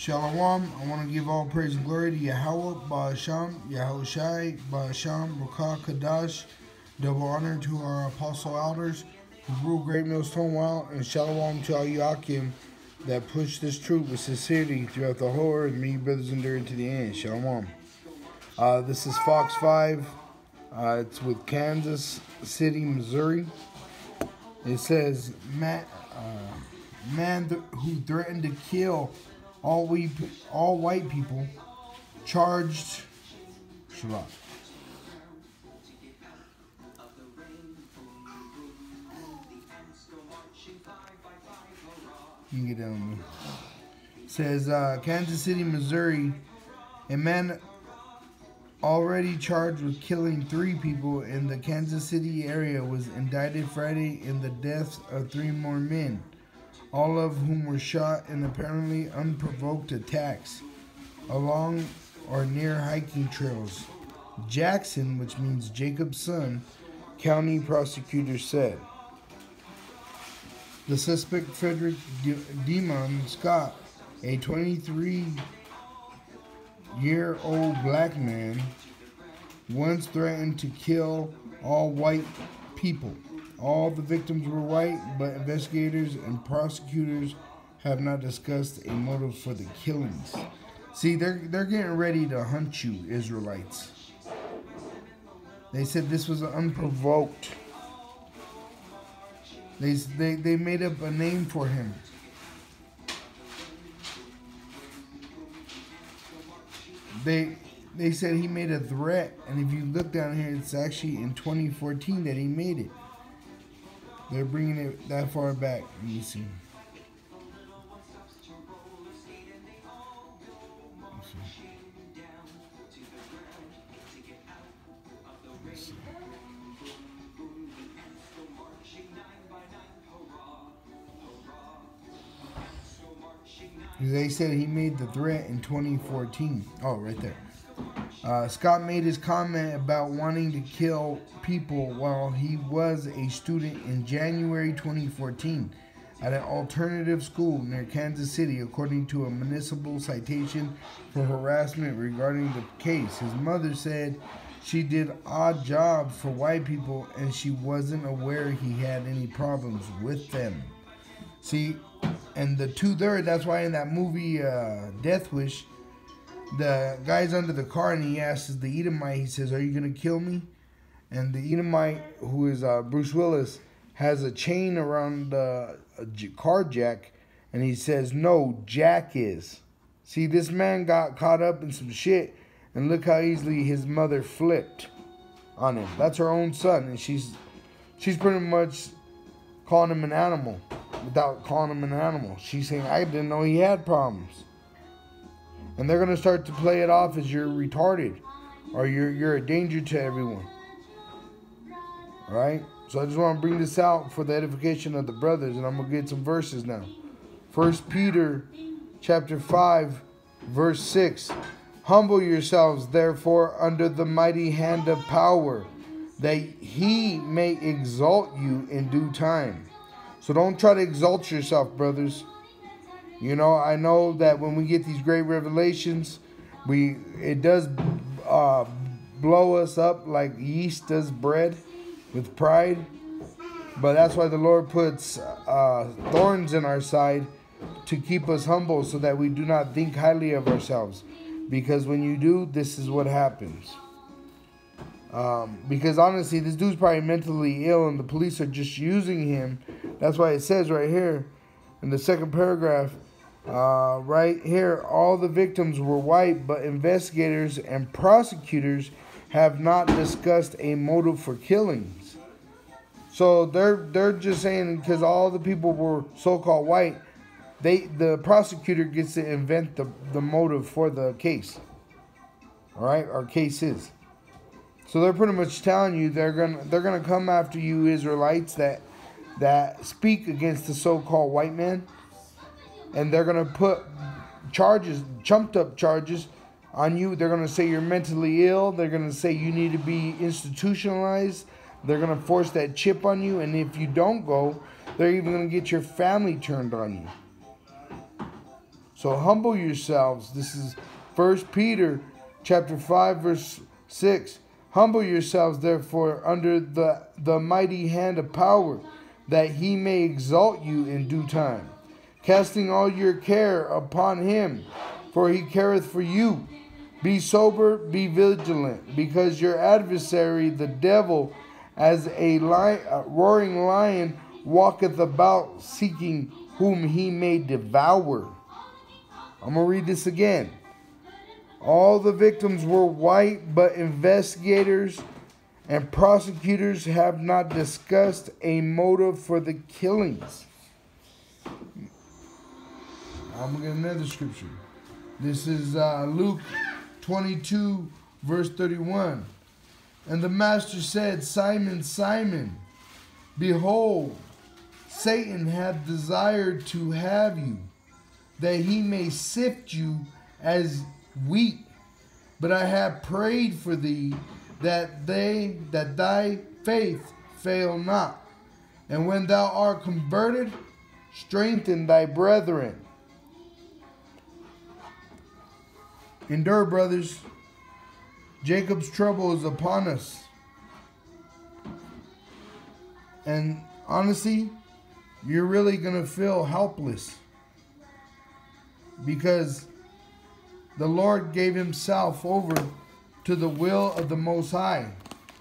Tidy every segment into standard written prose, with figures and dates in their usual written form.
Shalom. I want to give all praise and glory to Yahweh, Ba'asham, Yahushai, Ba'asham, Rakah, Kadash. Double honor to our apostle elders who rule Great Millstone Well, and Shalom to all Yakim that push this truth with sincerity throughout the whole earth. May you brothers endure to the end. Shalom. This is Fox 5. It's with Kansas City, Missouri. It says, man who threatened to kill all white people charged. Shabbat. You can get that on me. It says Kansas City, Missouri. A man already charged with killing 3 people in the Kansas City area was indicted Friday in the deaths of 3 more men, all of whom were shot in apparently unprovoked attacks along or near hiking trails. Jackson, which means Jacob's son, county prosecutors said. The suspect, Frederick Demon Scott, a 23-year-old black man, once threatened to kill all white people. All the victims were white, but investigators and prosecutors have not discussed a motive for the killings. See, they're getting ready to hunt you, Israelites. They said this was unprovoked. They made up a name for him. They said he made a threat, and if you look down here, it's actually in 2014 that he made it. They're bringing it that far back. Let me see. They said he made the threat in 2014. Oh, right there. Scott made his comment about wanting to kill people while he was a student in January 2014 at an alternative school near Kansas City, according to a municipal citation for harassment regarding the case. His mother said she did odd jobs for white people and she wasn't aware he had any problems with them. See, and the 2/3, that's why in that movie Death Wish, the guy's under the car and he asks the Edomite, he says, "Are you going to kill me?" And the Edomite, who is Bruce Willis, has a chain around a car jack, and he says, "No, Jack is." See, this man got caught up in some shit, and look how easily his mother flipped on him. That's her own son, and she's pretty much calling him an animal without calling him an animal. She's saying, "I didn't know he had problems." And they're going to start to play it off as you're retarded or you're a danger to everyone. Alright? So I just want to bring this out for the edification of the brothers, and I'm going to get some verses now. 1 Peter chapter 5, verse 6. Humble yourselves, therefore, under the mighty hand of power, that he may exalt you in due time. So don't try to exalt yourself, brothers. You know, I know that when we get these great revelations, it does blow us up like yeast does bread with pride. But that's why the Lord puts thorns in our side to keep us humble so that we do not think highly of ourselves. Because when you do, this is what happens. Because honestly, this dude's probably mentally ill and the police are just using him. That's why it says right here in the second paragraph, right here, all the victims were white, but investigators and prosecutors have not discussed a motive for killings. So they're just saying because all the people were so-called white, the prosecutor gets to invent the motive for the case. All right, or cases. So they're pretty much telling you they're gonna come after you Israelites that speak against the so-called white man. And they're going to put charges, chumped up charges on you. They're going to say you're mentally ill. They're going to say you need to be institutionalized. They're going to force that chip on you. And if you don't go, they're even going to get your family turned on you. So So humble yourselves. This is 1 Peter chapter 5, verse 6. Humble yourselves, therefore, under the mighty hand of power, that he may exalt you in due time, casting all your care upon him, for he careth for you. Be sober, be vigilant, because your adversary, the devil, as a roaring lion, walketh about, seeking whom he may devour. I'm going to read this again. All the victims were white, but investigators and prosecutors have not discussed a motive for the killings. I'm going to get another scripture. This is Luke 22, verse 31. And the master said, Simon, Simon, behold, Satan hath desired to have you, that he may sift you as wheat. But I have prayed for thee, that thy faith fail not. And when thou art converted, strengthen thy brethren. Endure, brothers. Jacob's trouble is upon us. And honestly, you're really going to feel helpless, because the Lord gave himself over to the will of the Most High.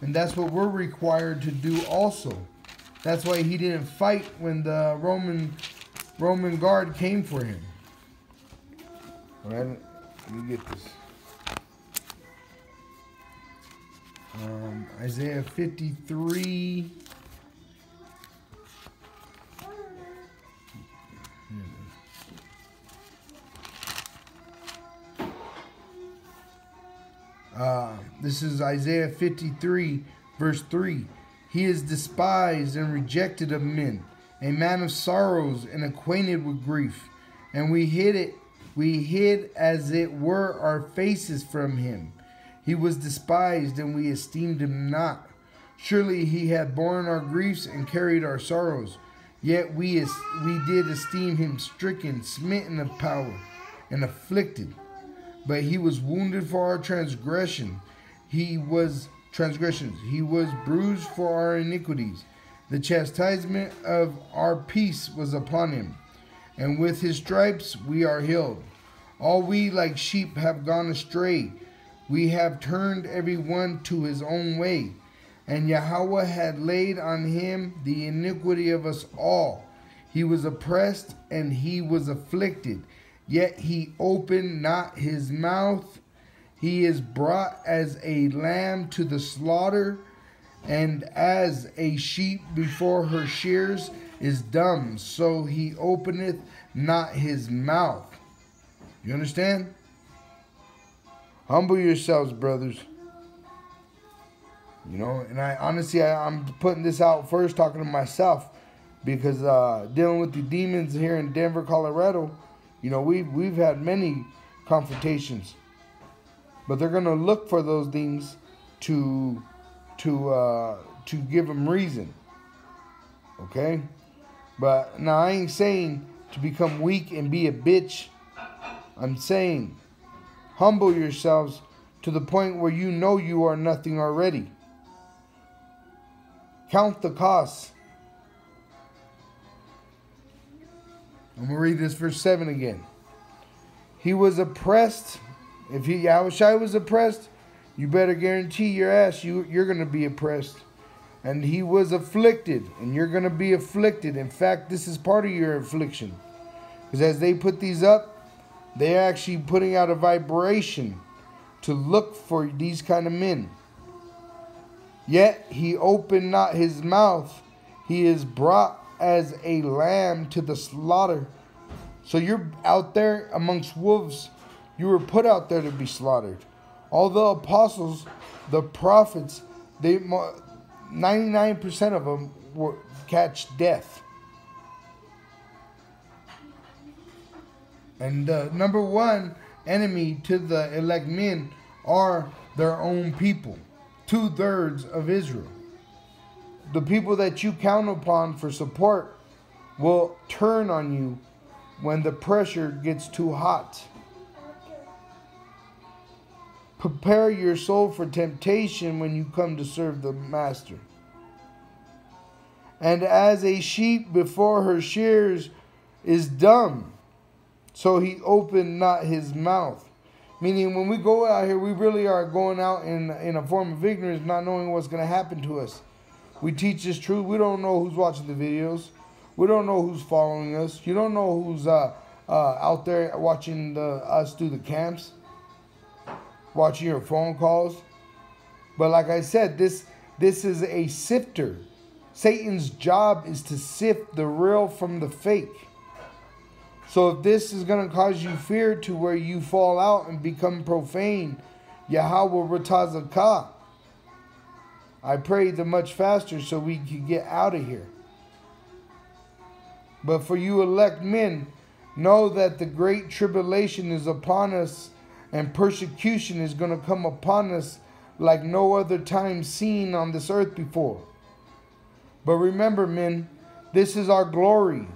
And that's what we're required to do also. That's why he didn't fight when the Roman guard came for him. All right, let me get this. Isaiah 53. This is Isaiah 53, verse 3. He is despised and rejected of men, a man of sorrows and acquainted with grief. And we hid as it were our faces from him. He was despised, and we esteemed him not. Surely he hath borne our griefs and carried our sorrows. Yet we did esteem him stricken, smitten of power, and afflicted. But he was wounded for our transgressions. He was bruised for our iniquities. The chastisement of our peace was upon him, and with his stripes we are healed. All we like sheep have gone astray. We have turned every one to his own way. And Yahweh had laid on him the iniquity of us all. He was oppressed and he was afflicted, yet he opened not his mouth. He is brought as a lamb to the slaughter, and as a sheep before her shears is dumb, so he openeth not his mouth. You understand? Humble yourselves, brothers. You know, and I'm putting this out first, talking to myself, because dealing with the demons here in Denver, Colorado, you know, we've had many confrontations, but they're gonna look for those things to give them reason. Okay, but now I ain't saying to become weak and be a bitch. I'm saying humble yourselves to the point where you know you are nothing already. Count the costs. I'm going to read this verse 7 again. He was oppressed. If Yahushua was oppressed, you better guarantee your ass you're going to be oppressed. And he was afflicted, and you're going to be afflicted. In fact, this is part of your affliction. Because as they put these up, they're actually putting out a vibration to look for these kind of men. Yet he opened not his mouth. He is brought as a lamb to the slaughter. So you're out there amongst wolves. You were put out there to be slaughtered. All the apostles, the prophets, 99% of them were catch death. And the number one enemy to the elect men are their own people. 2/3 of Israel. The people that you count upon for support will turn on you when the pressure gets too hot. Prepare your soul for temptation when you come to serve the Master. And as a sheep before her shears is dumb, so he opened not his mouth. Meaning when we go out here, we really are going out in a form of ignorance, not knowing what's going to happen to us. We teach this truth. We don't know who's watching the videos. We don't know who's following us. You don't know who's out there watching us do the camps, watching your phone calls. But like I said, this is a sifter. Satan's job is to sift the real from the fake. So if this is going to cause you fear to where you fall out and become profane, Yahweh Ratazakah, I pray the much faster so we can get out of here. But for you elect men, know that the great tribulation is upon us, and persecution is going to come upon us like no other time seen on this earth before. But remember, men, this is our glory.